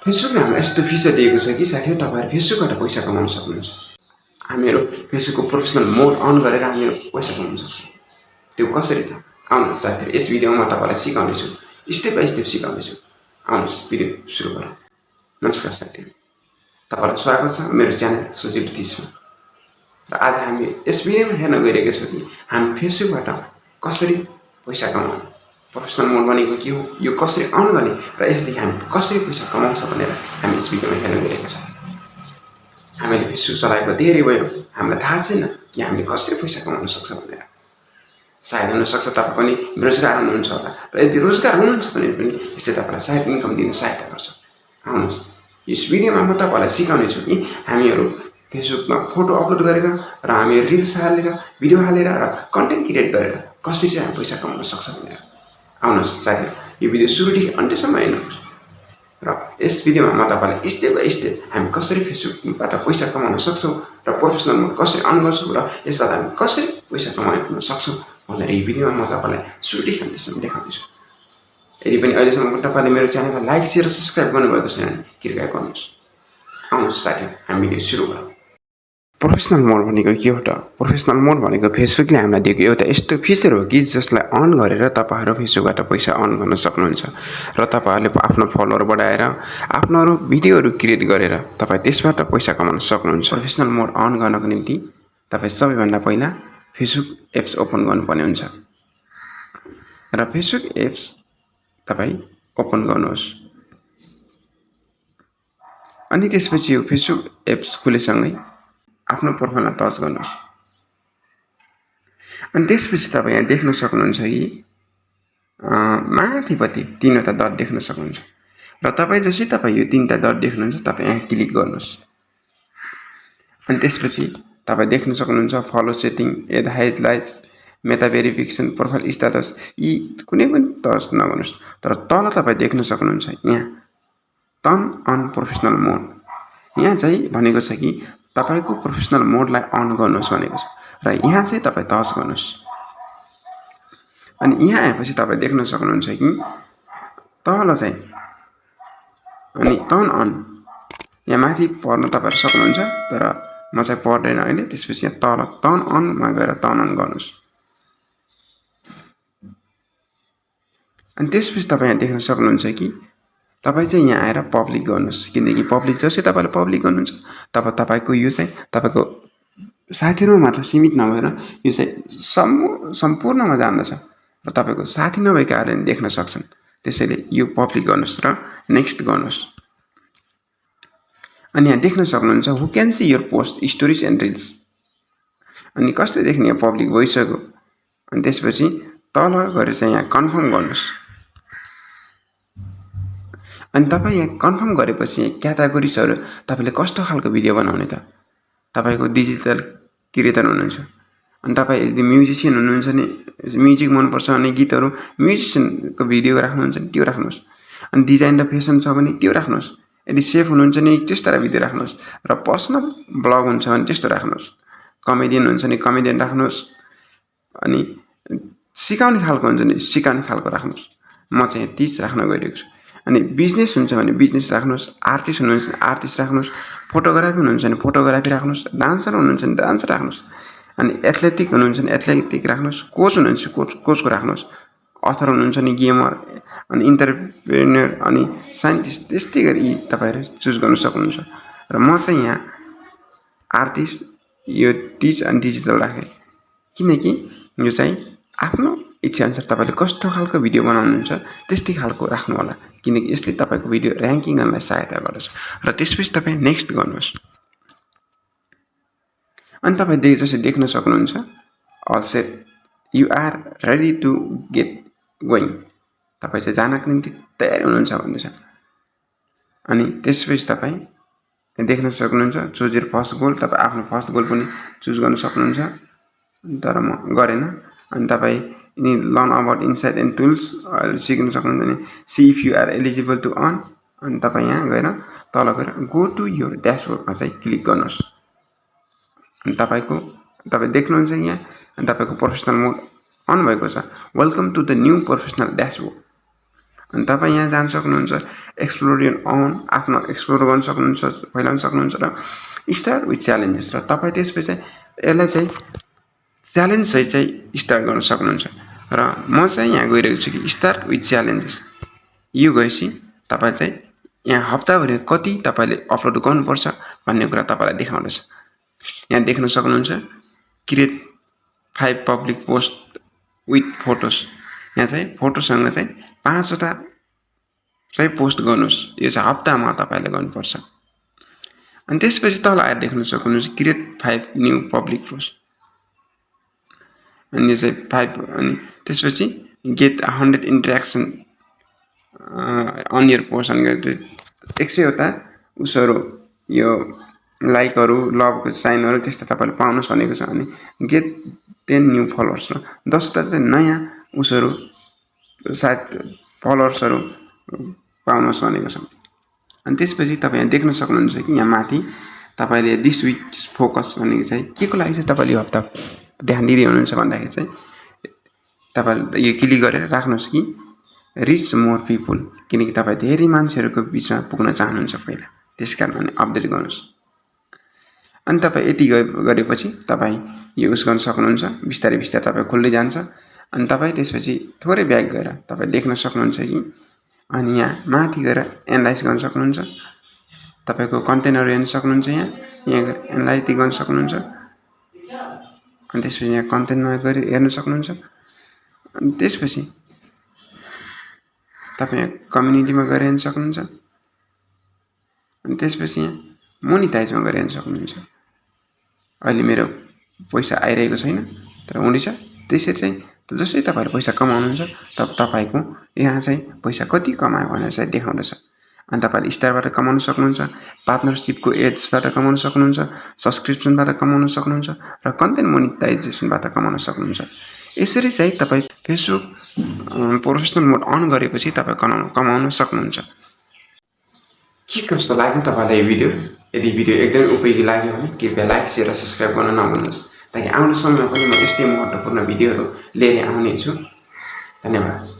फेसबुकले हामीलाई यस्तो फिचर दिएको छ कि साथीहरू तपाईँहरू फेसबुकबाट पैसा कमाउन सक्नुहुन्छ। हामीहरू फेसबुकको प्रोफेसनल मोड अन गरेर हामीहरू पैसा कमाउन सक्छौँ। त्यो कसरी त आउनुहोस् साथीहरू, यस भिडियोमा म तपाईँलाई सिकाउनेछु, स्टेप बाई स्टेप सिकाउनेछु। आउनुहोस् भिडियो सुरु गरौँ। नमस्कार साथीहरू, तपाईँलाई स्वागत छ मेरो च्यानल सजिलो 30मा। र आज हामी यस भिडियोमा हेर्न गइरहेका छौँ कि हामी फेसबुकबाट कसरी पैसा कमाउने, प्रोफेसनल मोड भनेको के हो, यो कसरी अन गर्ने र यसदेखि हामी कसरी पैसा कमाउँछ भनेर हामी यस भिडियोमा हेर्न गइरहेका छौँ। हामीले फेसबुक चलाएको धेरै भयो, हामीलाई थाहा छैन कि हामीले कसरी पैसा कमाउन सक्छ भनेर। सायद हुनसक्छ तपाईँ पनि बेरोजगार हुनुहुन्छ होला, र यदि रोजगार हुनुहुन्छ भने पनि यसले तपाईँलाई सायद इन्कम दिन सहायता गर्छ। आउनुहोस् यस भिडियोमा म तपाईँलाई सिकाउनेछु कि हामीहरू फेसबुकमा फोटो अपलोड गरेर र हामी रिल्स हालेर, भिडियो हालेर र कन्टेन्ट क्रिएट गरेर कसरी चाहिँ हामी पैसा कमाउन सक्छ भनेर। आउनुहोस् साथीहरू, यो भिडियो सुरुदेखि अन्त्यसम्म हेर्नुहोस् र यस भिडियोमा म तपाईँलाई स्टेप बाई स्टेप हामी कसरी फेसबुकबाट पैसा कमाउन सक्छौँ र प्रोफेसनल मोड कसरी अन गर्छौँ र यसबाट हामी कसरी पैसा कमाउन सक्छौँ भनेर यो भिडियोमा म तपाईँलाई सुरुदेखि अन्त्यसम्म देखाउनेछु। यदि पनि अहिलेसम्म तपाईँले मेरो च्यानललाई लाइक, सेयर र सब्सक्राइब गर्नुभएको छैन भने कृपया गर्नुहोस्। आउनुहोस् साथीहरू, हामी भिडियो सुरु गरौँ। प्रोफेसनल मोड भनेको के हो त? प्रोफेसनल मोड भनेको फेसबुकले हामीलाई दिएको एउटा यस्तो फिचर हो कि जसलाई अन गरेर तपाईँहरू फेसबुकबाट पैसा अर्न गर्न सक्नुहुन्छ र तपाईँहरूले आफ्नो फलोअर बढाएर आफ्नो भिडियोहरू क्रिएट गरेर तपाईँ त्यसबाट पैसा कमाउन सक्नुहुन्छ। प्रोफेसनल मोड अन गर्नको निम्ति तपाईँ सबैभन्दा पहिला फेसबुक एप्स ओपन गर्नुपर्ने हुन्छ र फेसबुक एप्स तपाईँ ओपन गर्नुहोस्। अनि त्यसपछि यो फेसबुक एप्स खुलेसँगै आफ्नो प्रोफाइलमा टच गर्नुहोस्। अनि त्यसपछि तपाईँ यहाँ देख्न सक्नुहुन्छ कि माथिपट्टि 3वटा डट देख्न सक्नुहुन्छ र तपाईँ जसै तपाईँ यो 3टा डट देख्नुहुन्छ तपाईँ यहाँ क्लिक गर्नुहोस्। अनि त्यसपछि तपाईँ देख्न सक्नुहुन्छ फलो सेटिङ, एड हाइलाइट्स, मेटा भेरिफिकेसन, प्रोफाइल स्ट्याटस, यी कुनै पनि टच नगर्नुहोस्। तर तल तपाईँ देख्न सक्नुहुन्छ यहाँ टर्न अन प्रोफेसनल मोड, यहाँ चाहिँ भनेको छ कि तपाईँको प्रोफेसनल मोडलाई अन गर्नुहोस् भनेको छ र यहाँ चाहिँ तपाईँ टच गर्नुहोस्। अनि यहाँ आएपछि तपाईँ देख्न सक्नुहुन्छ कि तल चाहिँ अनि टर्न अन यहाँ माथि पढ्न तपाईँ सक्नुहुन्छ, तर म चाहिँ पढ्दैन अहिले। त्यसपछि यहाँ तल टर्न अनमा गएर टर्न अन गर्नुहोस्। अनि त्यसपछि तपाईँ यहाँ देख्न सक्नुहुन्छ कि तपाईँ चाहिँ यहाँ आएर पब्लिक गर्नुहोस्, किनकि पब्लिक जसै तपाईँले पब्लिक गर्नुहुन्छ तब तपाईँको यो चाहिँ तपाईँको साथीहरूमा मात्र सीमित नभएर यो चाहिँ सम्पूर्णमा जान्दछ र तपाईँको साथी नभएका कारणले देख्न सक्छन्। त्यसैले यो पब्लिक गर्नुहोस् र नेक्स्ट गर्नुहोस्। अनि यहाँ देख्न सक्नुहुन्छ who can see your post, stories and reels. अनि कसले देख्ने यहाँ पब्लिक भइसक्यो। अनि त्यसपछि तल गएर चाहिँ यहाँ कन्फर्म गर्नुहोस्। अनि तपाईँ यहाँ कन्फर्म गरेपछि यहाँ क्याटेगोरिजहरू तपाईँले कस्तो खालको भिडियो बनाउने त? तपाईँको डिजिटल क्रिएटर हुनुहुन्छ अनि तपाईँ यदि म्युजिसियन हुनुहुन्छ भने म्युजिक मनपर्छ भने गीतहरू, म्युजिसियनको भिडियो राख्नुहुन्छ भने त्यो राख्नुहोस्। अनि डिजाइन र फेसन छ भने त्यो राख्नुहोस्। यदि सेफ हुनुहुन्छ भने त्यस्तो भिडियो राख्नुहोस् र पर्सनल ब्लग हुन्छ भने त्यस्तो राख्नुहोस्। कमेडियन हुन्छ भने कमेडियन राख्नुहोस्। अनि सिकाउने खालको हुन्छ भने सिकाउने खालको राख्नुहोस्। म चाहिँ 30 राख्न गइरहेको छु। अनि बिजनेस हुन्छ भने बिजनेस राख्नुहोस्। आर्टिस्ट हुनुहुन्छ भने आर्टिस्ट राख्नुहोस्। फोटोग्राफी हुनुहुन्छ भने फोटोग्राफी राख्नुहोस्। डान्सर हुनुहुन्छ भने डान्सर राख्नुहोस्। अनि एथलेटिक हुनुहुन्छ भने एथलेटिक राख्नुहोस्। कोच हुनुहुन्छ कोचको राख्नुहोस्। अथर हुनुहुन्छ भने गेमर, अनि इन्टरप्रेन्योर, अनि साइन्टिस्ट, त्यस्तै गरी यी तपाईँहरू चुज गर्न सक्नुहुन्छ। र म चाहिँ यहाँ आर्टिस्ट, यो टिच अनि डिजिटल राखेँ, किनकि यो चाहिँ आफ्नो इच्छाअनुसार तपाईँले कस्तो खालको भिडियो बनाउनुहुन्छ त्यस्तै खालको राख्नु होला, किनकि यसले तपाईँको भिडियो ऱ्याङ्किङ गर्नलाई सहायता गर्दछ। र त्यसपछि तपाईँ नेक्स्ट गर्नुहोस्। अनि तपाईँ जसरी देख्न सक्नुहुन्छ all set, you are ready to get going, तपाईँ चाहिँ जानका निम्ति तयार हुनुहुन्छ भन्दैछ। अनि त्यसपछि तपाईँ देख्न सक्नुहुन्छ चुज योर फर्स्ट गोल, तपाईँ आफ्नो फर्स्ट गोल पनि चुज गर्न सक्नुहुन्छ, तर म गरेन। अनि तपाईँ learn about insight and tools सिक्न सक्नुहुन्छ भने see if you are eligible to earn, अनि तपाईँ यहाँ गएर तल गएर गो टु योर ड्यासबोर्डमा चाहिँ क्लिक गर्नुहोस्। अनि तपाईँ देख्नुहुन्छ यहाँ अनि तपाईँको प्रोफेसनल मोड अन भएको छ। Welcome to the new professional dashboard. अनि तपाईँ यहाँ जान सक्नुहुन्छ, एक्सप्लोर योर ओन, आफ्नो एक्सप्लोर गर्न सक्नुहुन्छ, फैलाउन सक्नुहुन्छ र स्टार्ट विथ च्यालेन्जेस। र तपाईँ त्यसपछि यसलाई चाहिँ च्यालेन्ज चाहिँ स्टार्ट गर्न सक्नुहुन्छ। र म चाहिँ यहाँ गइरहेको छु कि स्टार्ट विथ च्यालेन्जेस। यो गएपछि तपाईँ चाहिँ यहाँ हप्ताभरि कति तपाईँले अपलोड गर्नुपर्छ भन्ने कुरा तपाईँलाई देखाउँदछ। यहाँ देख्न सक्नुहुन्छ create 5 public post with photos. यहाँ चाहिँ फोटोसँग चाहिँ 5वटा चाहिँ पोस्ट गर्नुहोस्। यो चाहिँ हप्तामा तपाईँले गर्नुपर्छ। अनि त्यसपछि तल आएर देख्न सक्नुहुन्छ क्रिएट 5 न्यू पब्लिक पोस्ट। अनि यो चाहिँ 5 अनि त्यसपछि get 100 interaction on your post. अनि 100वटा उसहरू यो लाइकहरू, लभको साइनहरू त्यस्तो तपाईँले पाउनुहोस् भनेको छ। अनि गेट 10 न्यू फलोवर्स, 10वटा चाहिँ नयाँ उसहरू सायद फलोवर्सहरू पाउनुहोस् भनेको छ। अनि त्यसपछि तपाईँ यहाँ देख्न सक्नुहुन्छ कि यहाँ माथि तपाईँले दिस विक फोकस भनेको चाहिँ के को लागि चाहिँ तपाईँले यो हप्ता ध्यान दिँदै हुनुहुन्छ भन्दाखेरि चाहिँ तपाईँले यो क्लिक गरेर राख्नुहोस् कि रिच मोर पिपुल, किनकि तपाईँ धेरै मान्छेहरूको बिचमा पुग्न चाहनुहुन्छ पहिला, त्यस कारण अपडेट गर्नुहोस्। अनि तपाईँ यति गरेपछि तपाईँ यो उस गर्न सक्नुहुन्छ। बिस्तारै बिस्तारै तपाईँ खुल्दै जान्छ। अनि तपाईँ त्यसपछि थोरै ब्याक गएर तपाईँ देख्न सक्नुहुन्छ कि अनि यहाँ माथि गएर एनालाइज गर्न सक्नुहुन्छ। तपाईँको कन्टेन्टहरू हेर्न सक्नुहुन्छ। यहाँ गएर एनालाइज गर्न सक्नुहुन्छ। अनि त्यसपछि यहाँ कन्टेन्टमा गएर हेर्न सक्नुहुन्छ। अनि त्यसपछि तपाईँ यहाँ कम्युनिटीमा गएर हेर्न सक्नुहुन्छ। अनि त्यसपछि यहाँ मोनिटाइजमा गएर हेर्न सक्नुहुन्छ। अहिले मेरो पैसा आइरहेको छैन, तर हुँदैछ। त्यसरी चाहिँ जसै तपाईँले पैसा कमाउनुहुन्छ तब तपाईँको यहाँ चाहिँ पैसा कति कमायो भनेर चाहिँ देखाउँदछ। अनि तपाईँले स्टारबाट कमाउन सक्नुहुन्छ, पार्टनरसिपको एड्सबाट कमाउन सक्नुहुन्छ, सब्सक्रिप्सनबाट कमाउन सक्नुहुन्छ र कन्टेन्ट मोनिटाइजेसनबाट कमाउन सक्नुहुन्छ। यसरी चाहिँ तपाईँ फेसबुक प्रोफेसनल मोड अन गरेपछि तपाईँ कमाउन सक्नुहुन्छ। के कस्तो लाग्यो तपाईँलाई यो भिडियो? यदि भिडियो एकदमै उपयोगी लाग्यो भने कृपया लाइक, शेयर र सब्सक्राइब गर्न नभुल्नुहोस्, ताकि आउने समयमा पनि म यस्तै महत्त्वपूर्ण भिडियोहरू लिएर आउने छु। धन्यवाद।